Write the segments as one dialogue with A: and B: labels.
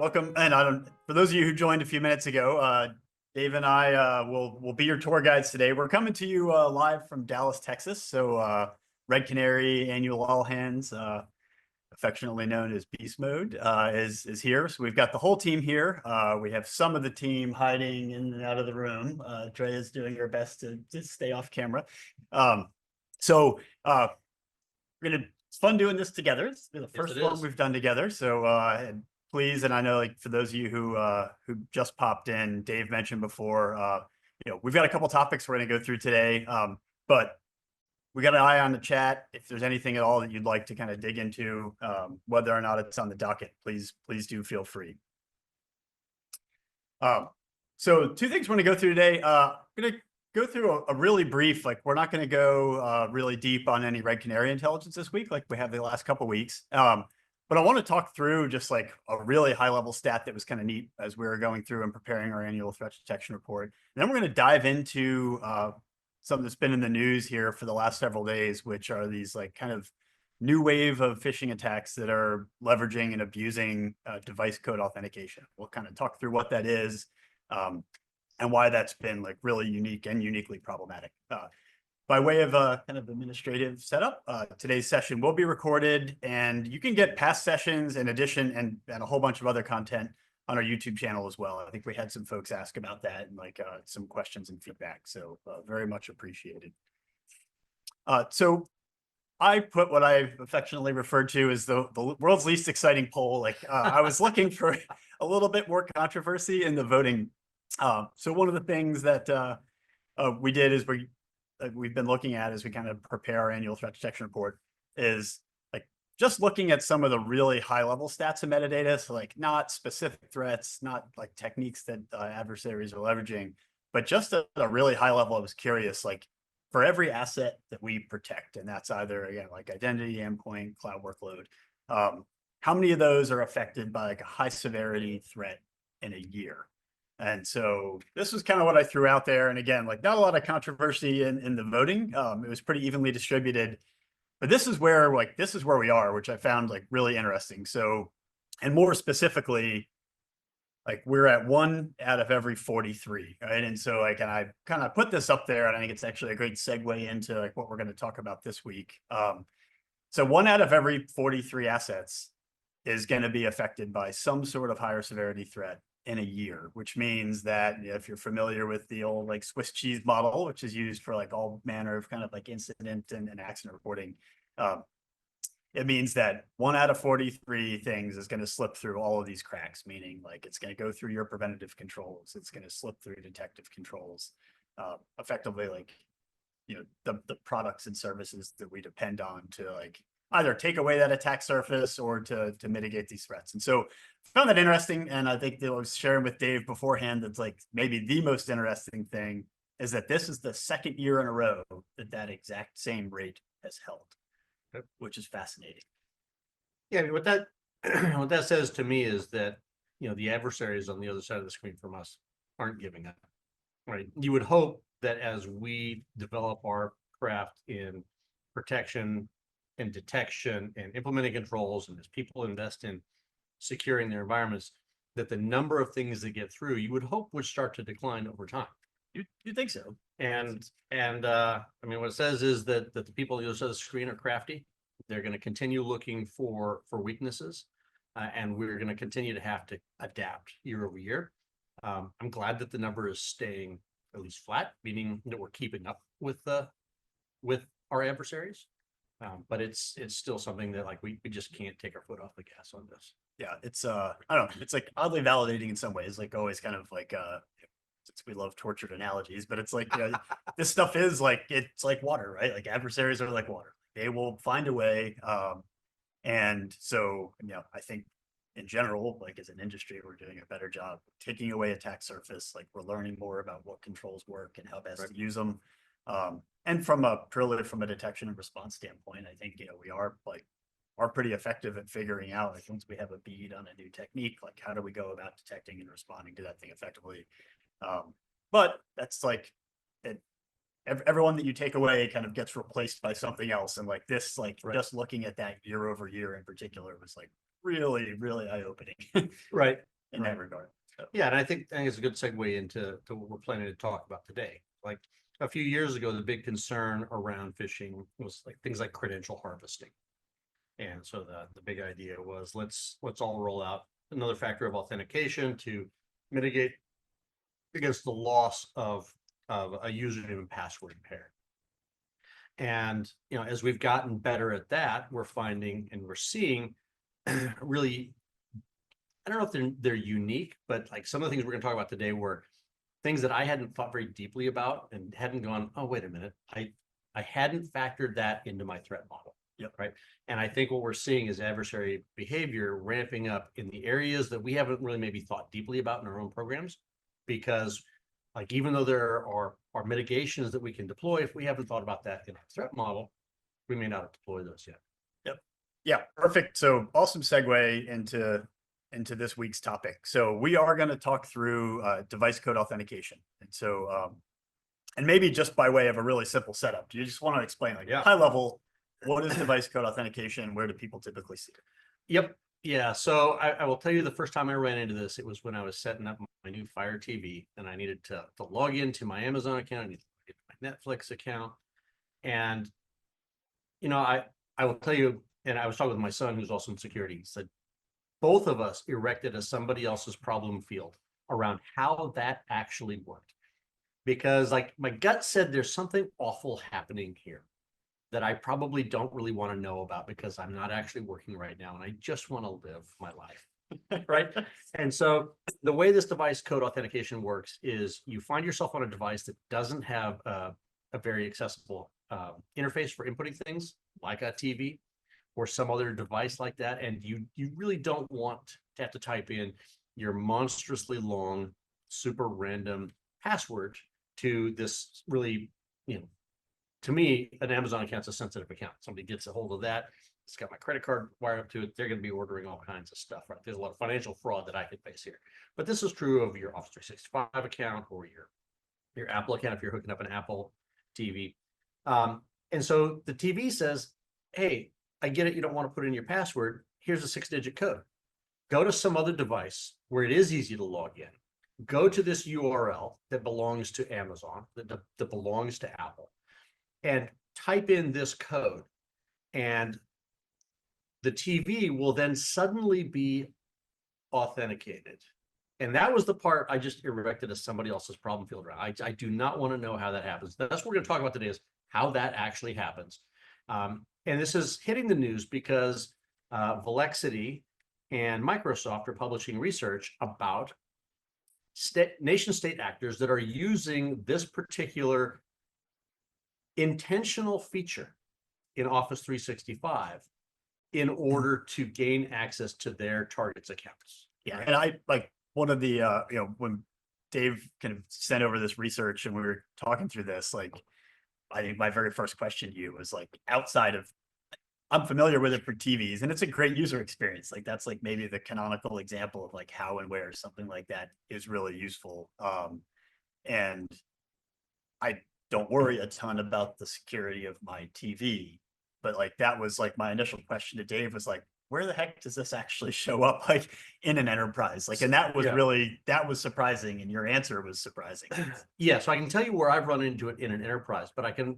A: welcome. And for those of you who joined a few minutes ago, Dave and I will be your tour guides today. We're coming to you live from Dallas, Texas. So Red Canary annual all hands, affectionately known as Beast Mode, is here. So we've got the whole team here. We have some of the team hiding in and out of the room. Dre is doing her best to stay off camera. It's fun doing this together. It's the first one we've done together. So please, and I know like for those of you who just popped in, Dave mentioned before, we've got a couple topics we're going to go through today, but we got an eye on the chat. If there's anything at all that you'd like to kind of dig into, whether or not it's on the docket, please do feel free. So two things we're going to go through today. I'm going to go through a really brief, like we're not going to go really deep on any Red Canary intelligence this week, like we have the last couple of weeks. But I want to talk through just like a really high level stat that was kind of neat as we were going through and preparing our annual threat detection report. And then we're going to dive into something that's been in the news here for the last several days, which are these like kind of new wave of phishing attacks that are leveraging and abusing device code authentication. We'll kind of talk through what that is and why that's been like really unique and uniquely problematic. By way of a kind of administrative setup, today's session will be recorded, and you can get past sessions in addition and a whole bunch of other content on our YouTube channel as well. I think we had some folks ask about that and like some questions and feedback, so very much appreciated. So I put what I've affectionately referred to as the world's least exciting poll. Like I was looking for a little bit more controversy in the voting. So one of the things that we did is we've been looking at as we kind of prepare our annual threat detection report is like just looking at some of the really high level stats and metadata. So like not specific threats, not like techniques that adversaries are leveraging, but just at a really high level, I was curious, like for every asset that we protect, and that's either, again, like identity, endpoint, cloud workload, how many of those are affected by like a high severity threat in a year? And so this was kind of what I threw out there. And again, like not a lot of controversy in the voting. It was pretty evenly distributed, but this is where we are, which I found like really interesting. So, and more specifically, like we're at 1 out of every 43, right? And so like, and I kind of put this up there, and I think it's actually a great segue into like what we're going to talk about this week. So 1 out of every 43 assets is going to be affected by some sort of higher severity threat in a year, which means that if you're familiar with the old like Swiss cheese model, which is used for like all manner of kind of like incident and accident reporting, it means that 1 out of 43 things is going to slip through all of these cracks, meaning like it's going to go through your preventative controls, it's going to slip through detective controls, effectively like the products and services that we depend on to like either take away that attack surface or to mitigate these threats. And so I found that interesting. And I think that I was sharing with Dave beforehand, that's like maybe the most interesting thing is that this is the second year in a row that exact same rate has held, which is fascinating.
B: Yeah, I mean, what that says to me is that, the adversaries on the other side of the screen from us aren't giving up, right? You would hope that as we develop our craft in protection and detection and implementing controls, and as people invest in securing their environments, that the number of things that get through, you would hope would start to decline over time.
A: You think so?
B: And I mean, what it says is that the people on the other side of the screen are crafty. They're going to continue looking for weaknesses, and we're going to continue to have to adapt year over year. I'm glad that the number is staying at least flat, meaning that we're keeping up with our adversaries. But it's still something that like we just can't take our foot off the gas on this.
A: Yeah, it's I don't know, it's like oddly validating in some ways, like always kind of like since we love tortured analogies, but it's like this stuff is like, it's like water, right? Like adversaries are like water. They will find a way. And so I think in general, like as an industry, we're doing a better job taking away attack surface. Like we're learning more about what controls work and how best to use them. And from a detection and response standpoint, I think we are pretty effective at figuring out, like once we have a bead on a new technique, like how do we go about detecting and responding to that thing effectively. But that's like everyone that you take away kind of gets replaced by something else, and like this, like just looking at that year over year in particular was like really eye-opening.
B: Right.
A: in that regard. So,
B: Yeah, and I think it's a good segue into what we're planning to talk about today. Like a few years ago, the big concern around phishing was like things like credential harvesting. And so the big idea was let's all roll out another factor of authentication to mitigate against the loss of a username and password pair. And as we've gotten better at that, we're finding and we're seeing really, I don't know if they're unique, but like some of the things we're going to talk about today were things that I hadn't thought very deeply about and hadn't gone, oh, wait a minute, I hadn't factored that into my threat model.
A: Yep.
B: Right. And I think what we're seeing is adversary behavior ramping up in the areas that we haven't really maybe thought deeply about in our own programs, because like even though there are mitigations that we can deploy, if we haven't thought about that in our threat model, we may not have deployed those yet.
A: Yep. Yeah, perfect. So awesome segue into this week's topic. So we are going to talk through device code authentication. And so, and maybe just by way of a really simple setup, do you just want to explain like high level, what is device code authentication? Where do people typically see it?
B: Yep. Yeah. So I will tell you the first time I ran into this, it was when I was setting up my new Fire TV and I needed to log into my Amazon account, I needed to get my Netflix account. And, I will tell you, and I was talking with my son, who's also in security, he said, both of us erected a somebody else's problem field around how that actually worked. Because like my gut said, there's something awful happening here that I probably don't really want to know about because I'm not actually working right now and I just want to live my life. Right. And so the way this device code authentication works is you find yourself on a device that doesn't have a very accessible interface for inputting things like a TV or some other device like that. And you really don't want to have to type in your monstrously long, super random password to this really, to me, an Amazon account's a sensitive account. Somebody gets a hold of that. It's got my credit card wired up to it. They're going to be ordering all kinds of stuff, right? There's a lot of financial fraud that I could face here. But this is true of your Office 365 account or your Apple account if you're hooking up an Apple TV. And so the TV says, hey, I get it. You don't want to put in your password. Here's a 6-digit code. Go to some other device where it is easy to log in. Go to this URL that belongs to Amazon, that belongs to Apple, and type in this code. And the TV will then suddenly be authenticated. And that was the part I just erected as somebody else's problem field around. I do not want to know how that happens. That's what we're going to talk about today, is how that actually happens. And this is hitting the news because Velexity and Microsoft are publishing research about nation state actors that are using this particular intentional feature in Office 365 in order to gain access to their targets' accounts.
A: Yeah, and I like one of the when Dave kind of sent over this research and we were talking through this, like I think my very first question to you was like, outside of, I'm familiar with it for TVs and it's a great user experience. Like that's like maybe the canonical example of like how and where something like that is really useful. And I don't worry a ton about the security of my TV, but like that was like my initial question to Dave was like, where the heck does this actually show up like in an enterprise? Like, and that was that was surprising. And your answer was surprising.
B: Yeah. So I can tell you where I've run into it in an enterprise, but and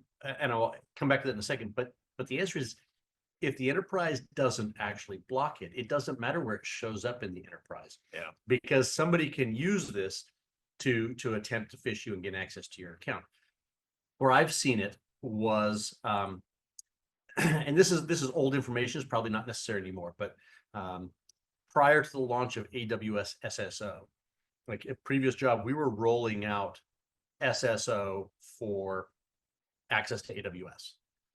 B: I'll come back to that in a second. But the answer is, if the enterprise doesn't actually block it, it doesn't matter where it shows up in the enterprise.
A: Yeah. Because
B: somebody can use this to attempt to phish you and get access to your account. Where I've seen it was, and this is old information, it's probably not necessary anymore, but prior to the launch of AWS SSO, like a previous job, we were rolling out SSO for access to AWS,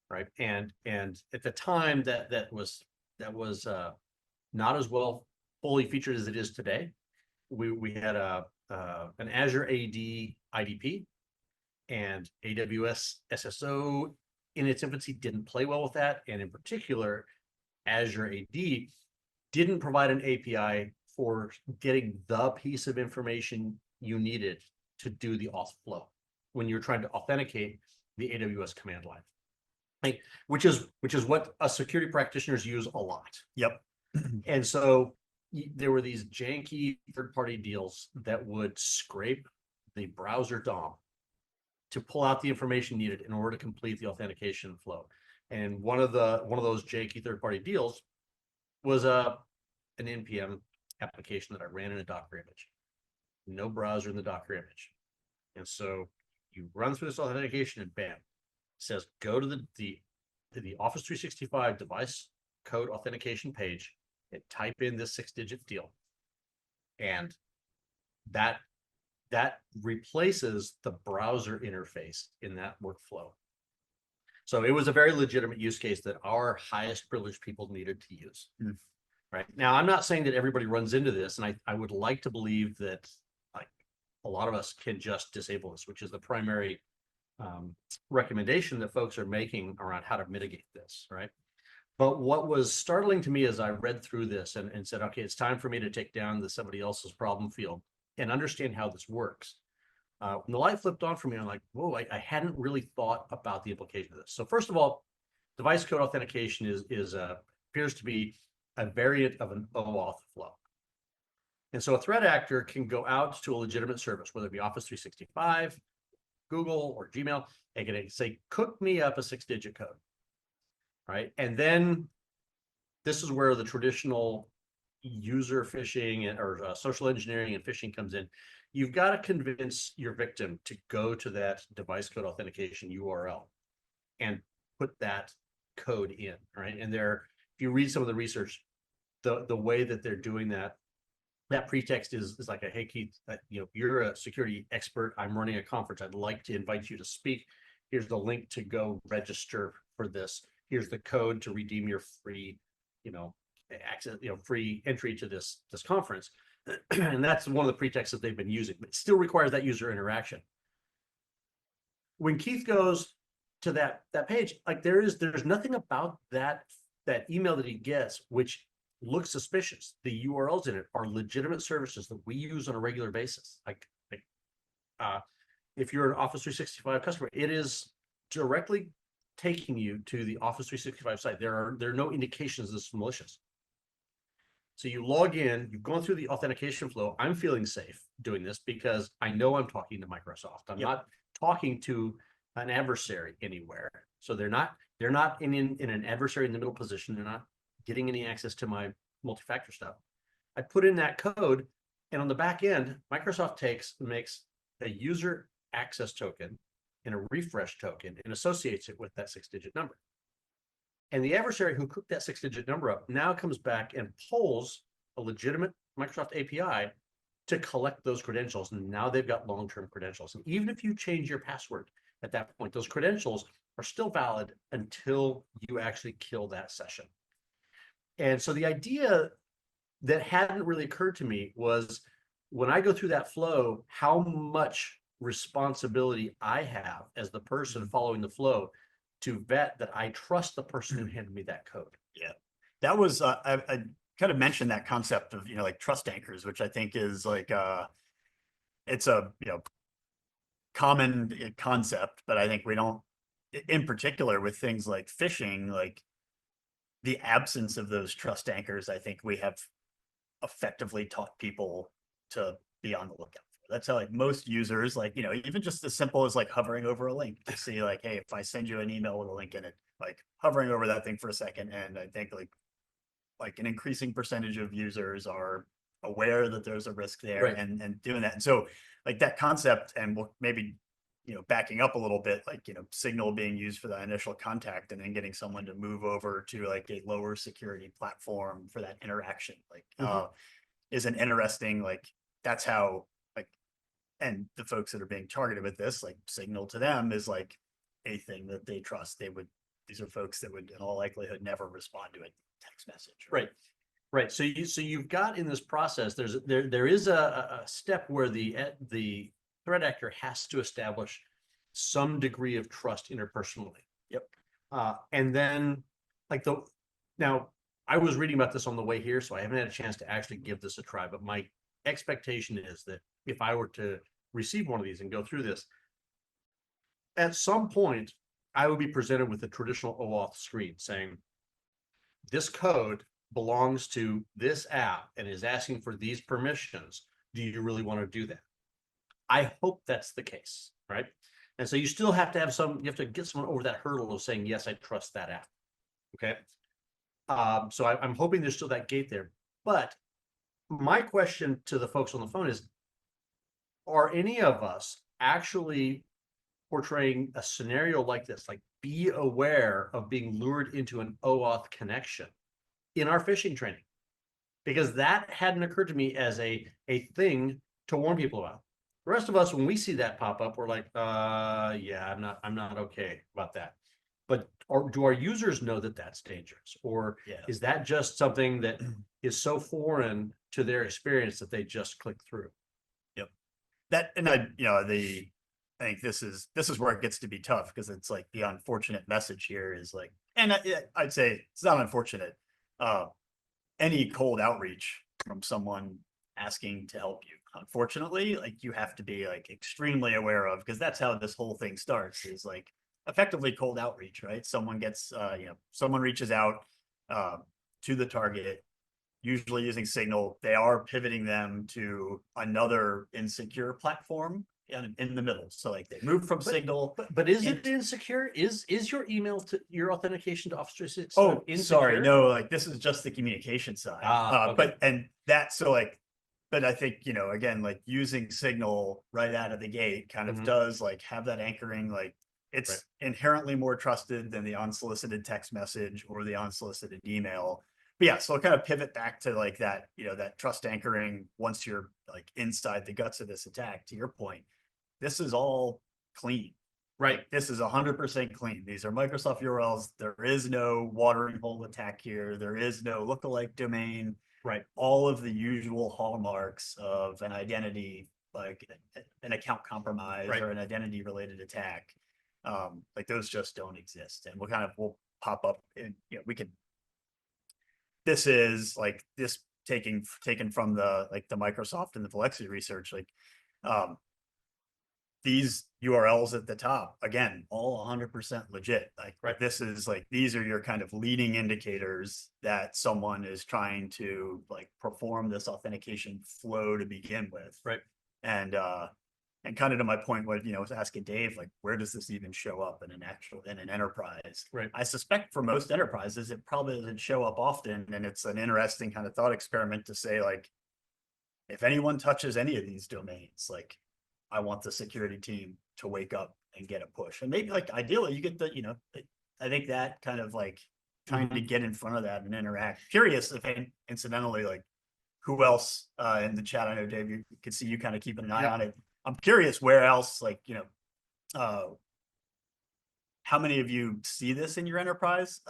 B: right? And at the time that was not as well fully featured as it is today. We had an Azure AD IDP, and AWS SSO in its infancy didn't play well with that. And in particular, Azure AD didn't provide an API for getting the piece of information you needed to do the auth flow when you're trying to authenticate the AWS command line, right? Which is what security practitioners use a lot.
A: Yep.
B: And so there were these janky third-party deals that would scrape the browser DOM to pull out the information needed in order to complete the authentication flow. And one of those janky third-party deals was an npm application that I ran in a Docker image. No browser in the Docker image. And so you run through this authentication and bam, it says go to the Office 365 device code authentication page and type in this 6-digit deal. And that replaces the browser interface in that workflow. So it was a very legitimate use case that our highest privileged people needed to use. Right now, I'm not saying that everybody runs into this, and I would like to believe that like a lot of us can just disable this, which is the primary recommendation that folks are making around how to mitigate this, right? But what was startling to me as I read through this and said, okay, it's time for me to take down somebody else's problem field and understand how this works. When the light flipped on for me, I'm like, whoa, I hadn't really thought about the implication of this. So first of all, device code authentication appears to be a variant of an OAuth flow. And so a threat actor can go out to a legitimate service, whether it be Office 365, Google, or Gmail, and can say, cook me up a 6-digit code, right? And then this is where the traditional user phishing or social engineering and phishing comes in. You've got to convince your victim to go to that device code authentication URL and put that code in, right? And if you read some of the research, the way that they're doing that pretext is like hey Keith, you're a security expert. I'm running a conference. I'd like to invite you to speak. Here's the link to go register for this. Here's the code to redeem your free, access, free entry to this conference. And that's one of the pretexts that they've been using, but it still requires that user interaction. When Keith goes to that page, like there's nothing about that email that he gets which looks suspicious. The URLs in it are legitimate services that we use on a regular basis. If you're an Office 365 customer, it is directly taking you to the Office 365 site. There are no indications this is malicious. So you log in, you've gone through the authentication flow. I'm feeling safe doing this because I know I'm talking to Microsoft. I'm not talking to an adversary anywhere. So they're not in an adversary in the middle position. They're not getting any access to my multi-factor stuff. I put in that code, and on the back end, Microsoft makes a user access token and a refresh token and associates it with that 6-digit number. And the adversary who cooked that 6-digit number up now comes back and pulls a legitimate Microsoft API to collect those credentials. And now they've got long-term credentials. And even if you change your password at that point, those credentials are still valid until you actually kill that session. And so the idea that hadn't really occurred to me was when I go through that flow, how much responsibility I have as the person following the flow to vet that I trust the person who handed me that code.
A: Yeah, that was I kind of mentioned that concept of like trust anchors, which I think is like it's a common concept, but I think we don't, in particular with things like phishing, like the absence of those trust anchors. I think we have effectively taught people to be on the lookout for. That's how like most users, like, even just as simple as like hovering over a link to see like, hey, if I send you an email with a link in it, like hovering over that thing for a second. And I think like an increasing percentage of users are aware that there's a risk there,
B: Right.
A: and doing that. And so like that concept, and we'll maybe, backing up a little bit, like, Signal being used for that initial contact and then getting someone to move over to like a lower security platform for that interaction, like, is an interesting, like, that's how, like, and the folks that are being targeted with this, like Signal to them is like a thing that they trust. These are folks that would in all likelihood never respond to a text message.
B: Right. So you've got in this process, there is a step where the threat actor has to establish some degree of trust interpersonally.
A: Yep.
B: And then now I was reading about this on the way here, so I haven't had a chance to actually give this a try, but my expectation is that if I were to receive one of these and go through this, at some point, I would be presented with a traditional OAuth screen saying, this code belongs to this app and is asking for these permissions. Do you really want to do that? I hope that's the case, right? And so you still have to have you have to get someone over that hurdle of saying, yes, I trust that app. Okay. So I'm hoping there's still that gate there. But my question to the folks on the phone is, are any of us actually portraying a scenario like this, like be aware of being lured into an OAuth connection in our phishing training? Because that hadn't occurred to me as a thing to warn people about. The rest of us, when we see that pop up, we're like, yeah, I'm not okay about that. But do our users know that that's dangerous? Or is that just something that is so foreign to their experience that they just click through?
A: Yep. That, and I think this is where it gets to be tough, because it's like the unfortunate message here is like, and I'd say it's not unfortunate. Any cold outreach from someone asking to help you, unfortunately, like you have to be like extremely aware of, because that's how this whole thing starts, is like effectively cold outreach, right? Someone gets, someone reaches out to the target, usually using Signal. They are pivoting them to another insecure platform in the middle. So like they move from Signal.
B: But is it insecure? Is your email to your authentication to Office 365
A: Oh,
B: insecure?
A: sorry, no, like this is just the communication side.
B: Okay.
A: But and that, so like, but I think, again, like using Signal right out of the gate kind of does like have that anchoring, like it's inherently more trusted than the unsolicited text message or the unsolicited email. But yeah, so I'll kind of pivot back to like that, that trust anchoring once you're like inside the guts of this attack. To your point, this is all clean.
B: Right.
A: Like, this is 100% clean. These are Microsoft URLs. There is no watering hole attack here. There is no lookalike domain.
B: Right.
A: All of the usual hallmarks of an identity, like an account compromise or an identity related attack. Like those just don't exist. And we'll pop up and we could, this is like this taken from the Microsoft and the Velexity research, like these URLs at the top, again, all 100% legit. Like this is like, these are your kind of leading indicators that someone is trying to like perform this authentication flow to begin with.
B: Right.
A: And kind of to my point, what, I was asking Dave, like, where does this even show up in an enterprise?
B: Right.
A: I suspect for most enterprises, it probably doesn't show up often. And it's an interesting kind of thought experiment to say, like, if anyone touches any of these domains, like, I want the security team to wake up and get a push. And maybe like ideally you get the, I think that kind of like trying to get in front of that and interact. Curious if incidentally, like who else in the chat, I know Dave, you could see you kind of keeping an eye on it. I'm curious where else, like, how many of you see this in your enterprise?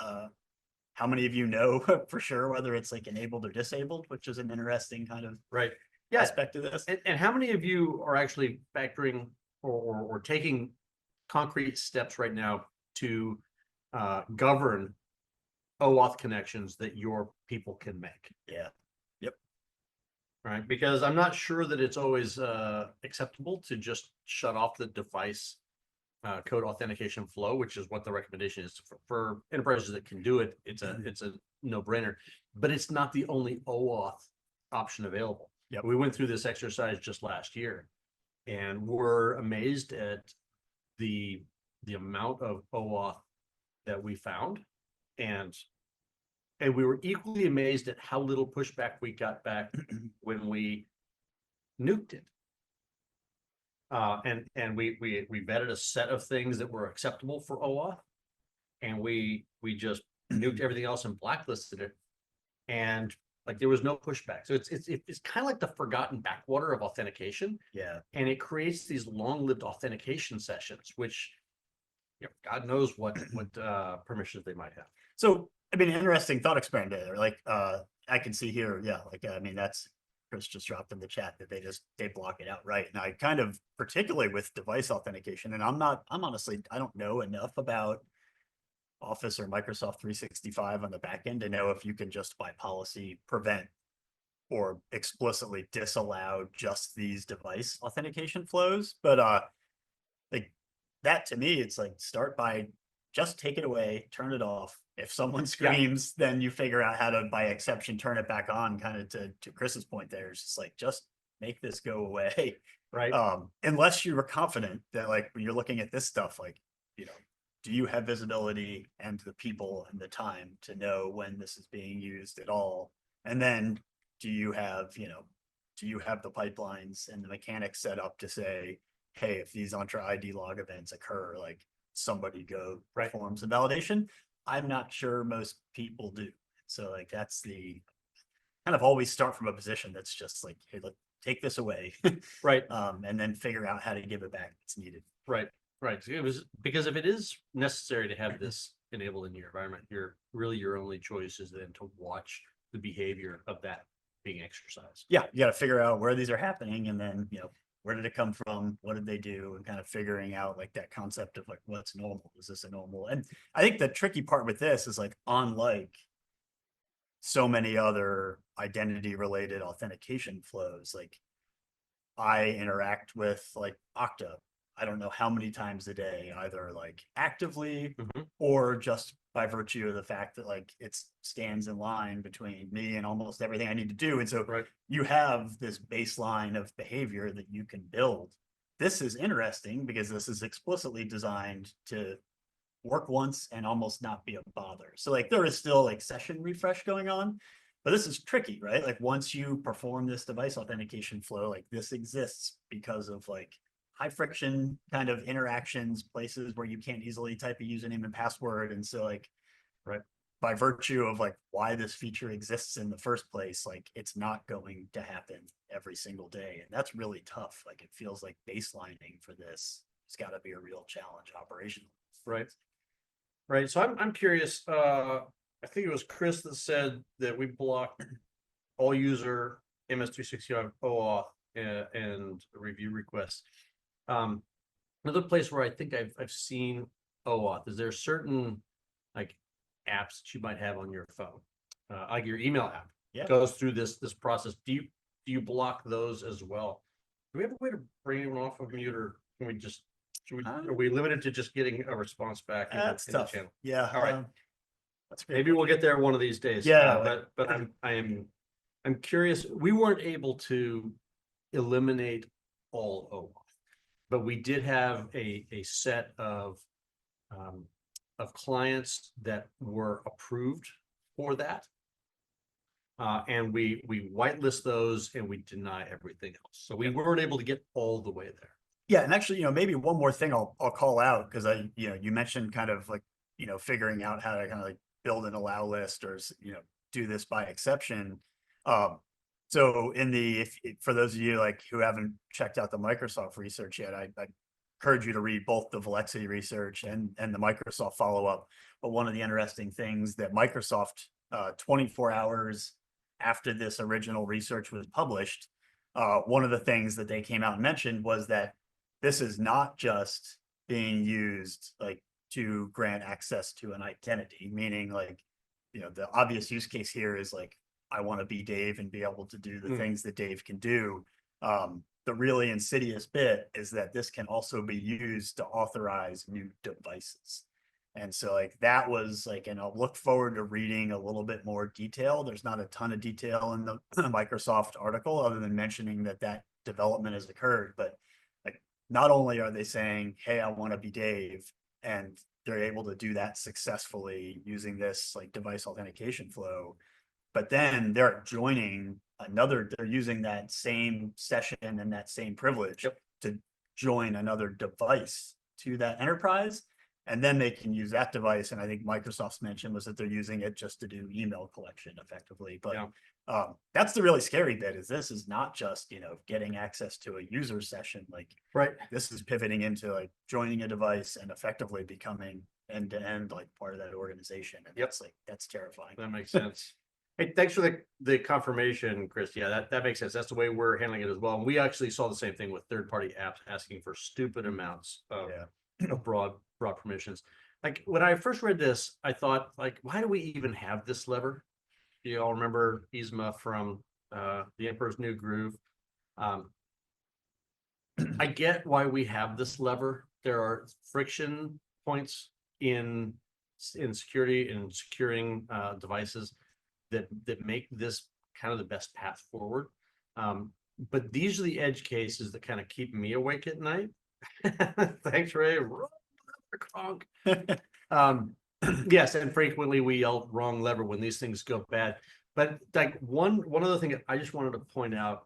A: How many of you know for sure whether it's like enabled or disabled, which is an interesting kind of aspect of this.
B: And how many of you are actually factoring or taking concrete steps right now to govern OAuth connections that your people can make?
A: Yeah. Yep.
B: Right. Because I'm not sure that it's always acceptable to just shut off the device code authentication flow, which is what the recommendation is for enterprises that can do it. It's a no-brainer, but it's not the only OAuth option available.
A: Yep.
B: We went through this exercise just last year, and we're amazed at the amount of OAuth that we found, and we were equally amazed at how little pushback we got back when we nuked it. And we vetted a set of things that were acceptable for OAuth, and we just nuked everything else and blacklisted it, and like there was no pushback. So it's kind of like the forgotten backwater of authentication.
A: Yeah.
B: And it creates these long-lived authentication sessions, which God knows what permissions they might have.
A: So I mean, interesting thought experiment there. Like I can see here, like I mean, that's Chris just dropped in the chat that they block it out, right? And I kind of, particularly with device authentication, and I'm honestly, I don't know enough about Office or Microsoft 365 on the back end to know if you can just by policy prevent or explicitly disallow just these device authentication flows. But like that to me, it's like start by just take it away, turn it off, If someone screams, then you figure out how to, by exception, turn it back on, kind of to Chris's point there. It's just like, just make this go away.
B: Right.
A: Unless you were confident that like, when you're looking at this stuff, like, do you have visibility and the people and the time to know when this is being used at all? And then do you have the pipelines and the mechanics set up to say, hey, if these Entra ID log events occur, like somebody go performs a validation? I'm not sure most people do. So like, that's the kind of always start from a position that's just like, hey, look, take this away.
B: Right.
A: And then figure out how to give it back if it's needed.
B: Right. Right. It was because if it is necessary to have this enabled in your environment, your only choice is then to watch the behavior of that being exercised.
A: Yeah, you got to figure out where these are happening, and then where did it come from? What did they do? And kind of figuring out like that concept of like, what's normal? Is this a normal? And I think the tricky part with this is like, unlike so many other identity related authentication flows, like I interact with like Okta, I don't know how many times a day, either like actively or just by virtue of the fact that like it stands in line between me and almost everything I need to do. And so you have this baseline of behavior that you can build. This is interesting because this is explicitly designed to work once and almost not be a bother. So like there is still like session refresh going on, but this is tricky, right? Like once you perform this device authentication flow, like this exists because of like high friction kind of interactions, places where you can't easily type a username and password. And so like, by virtue of like why this feature exists in the first place, like it's not going to happen every single day. And that's really tough. Like it feels like baselining for this, it's got to be a real challenge operationally.
B: Right. Right. So I'm curious, I think it was Chris that said that we block all user MS365 OAuth and review requests. Another place where I think I've seen OAuth, is there certain like apps that you might have on your phone, like your email app goes through this process. Do you block those as well? Do we have a way to bring anyone off of mute, or can we just are we limited to just getting a response back in the channel?
A: Yeah.
B: All right.
A: That's great.
B: Maybe we'll get there one of these days.
A: Yeah.
B: But I'm curious. We weren't able to eliminate all OAuth, but we did have a set of clients that were approved for that. And we whitelist those and we deny everything else. So we weren't able to get all the way there.
A: Yeah, and actually, maybe one more thing I'll call out, because you mentioned kind of like, figuring out how to kind of like build an allow list or, do this by exception. So for those of you like who haven't checked out the Microsoft research yet, I encourage you to read both the Velexity research and the Microsoft follow-up. But one of the interesting things that Microsoft, 24 hours after this original research was published, one of the things that they came out and mentioned was that this is not just being used like to grant access to an identity, meaning like, the obvious use case here is like, I want to be Dave and be able to do the things that Dave can do. The really insidious bit is that this can also be used to authorize new devices. And so like that was like, and I'll look forward to reading a little bit more detail. There's not a ton of detail in the Microsoft article other than mentioning that development has occurred. But like, not only are they saying, hey, I want to be Dave, and they're able to do that successfully using this like device authentication flow, but then they're they're using that same session and that same privilege to join another device to that enterprise. And then they can use that device. And I think Microsoft's mention was that they're using it just to do email collection effectively. But that's the really scary bit, is this is not just, getting access to a user session. Like, this is pivoting into like joining a device and effectively becoming end to end, like part of that organization. And that's terrifying.
B: That makes sense. Hey, thanks for the confirmation, Chris. Yeah, that makes sense. That's the way we're handling it as well. And we actually saw the same thing with third-party apps asking for stupid amounts of broad permissions. Like when I first read this, I thought, like, why do we even have this lever? You all remember Yzma from The Emperor's New Groove. I get why we have this lever. There are friction points in in security and securing devices that make this kind of the best path forward. But these are the edge cases that kind of keep me awake at night. Thanks, Ray. Yes, and frequently we yell wrong lever when these things go bad. But like one other thing I just wanted to point out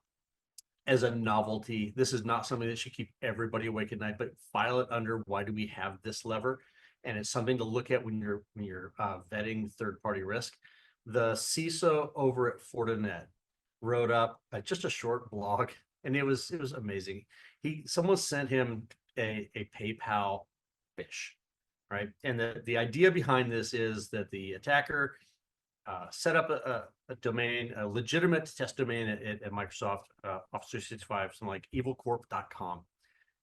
B: as a novelty, this is not something that should keep everybody awake at night, but file it under why do we have this lever? And it's something to look at when you're vetting third-party risk. The CISO over at Fortinet wrote up just a short blog, and it was amazing. Someone sent him a PayPal phish, right? And the idea behind this is that the attacker set up a domain, a legitimate test domain at Microsoft Office 365, something like evilcorp.com.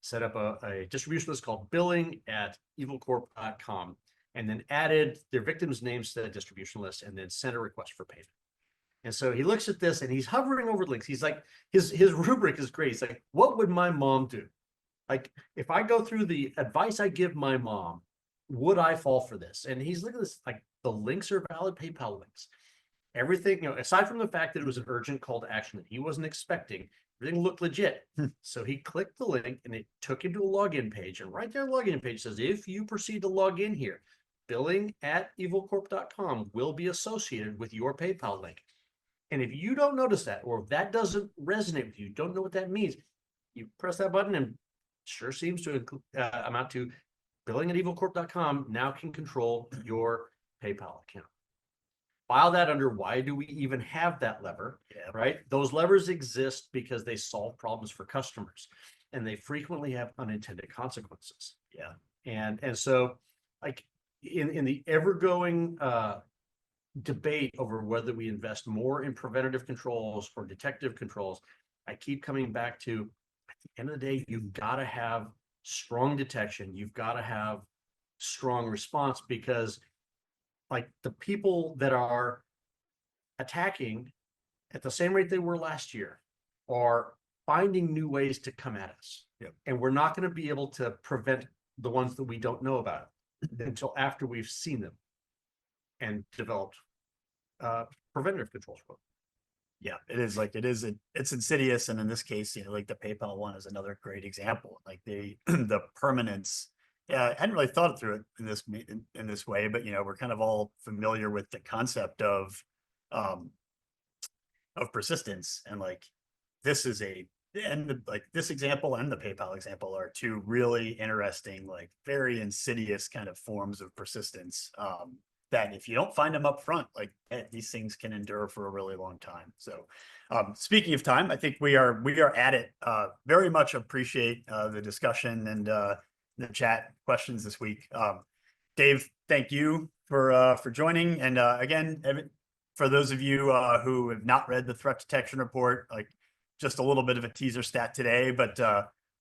B: Set up a distribution list called billing at evilcorp.com, and then added their victims' names to that distribution list, and then sent a request for payment. And so he looks at this and he's hovering over links. He's like, his rubric is great. He's like, what would my mom do? Like, if I go through the advice I give my mom, would I fall for this? And he's looking at this, like, the links are valid PayPal links. Everything, aside from the fact that it was an urgent call to action that he wasn't expecting, everything looked legit. So he clicked the link and it took him to a login page. And right there, login page says, if you proceed to log in here, billing at evilcorp.com will be associated with your PayPal link. And if you don't notice that, or if that doesn't resonate with you, don't know what that means, you press that button and sure seems to amount to billing at evilcorp.com now can control your PayPal account. File that under why do we even have that lever, right? Those levers exist because they solve problems for customers, and they frequently have unintended consequences.
A: Yeah.
B: And so, like, in the ever-going debate over whether we invest more in preventative controls or detective controls, I keep coming back to, at the end of the day, you've got to have strong detection. You've got to have strong response, because like the people that are attacking at the same rate they were last year are finding new ways to come at us.
A: Yep.
B: And we're not going to be able to prevent the ones that we don't know about until after we've seen them and developed preventative controls for them.
A: Yeah, it's insidious. And in this case, like the PayPal one is another great example. Like the permanence. Yeah, I hadn't really thought through it in this way, but we're kind of all familiar with the concept of persistence, and like this example and the PayPal example are two really interesting, like very insidious kind of forms of persistence. That if you don't find them up front, like these things can endure for a really long time. So speaking of time, I think we are at it. Very much appreciate the discussion and the chat questions this week. Dave, thank you for joining. And again, for those of you who have not read the threat detection report, like just a little bit of a teaser stat today, but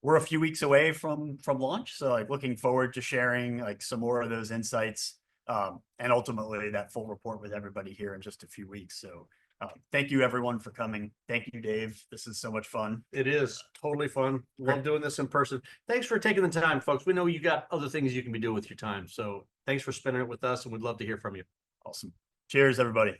A: we're a few weeks away from launch. So like looking forward to sharing like some more of those insights. And ultimately that full report with everybody here in just a few weeks. So thank you everyone for coming. Thank you, Dave. This is so much fun.
B: It is totally fun. Love doing this in person. Thanks for taking the time, folks. We know you got other things you can be doing with your time. So thanks for spending it with us, and we'd love to hear from you.
A: Awesome. Cheers, everybody.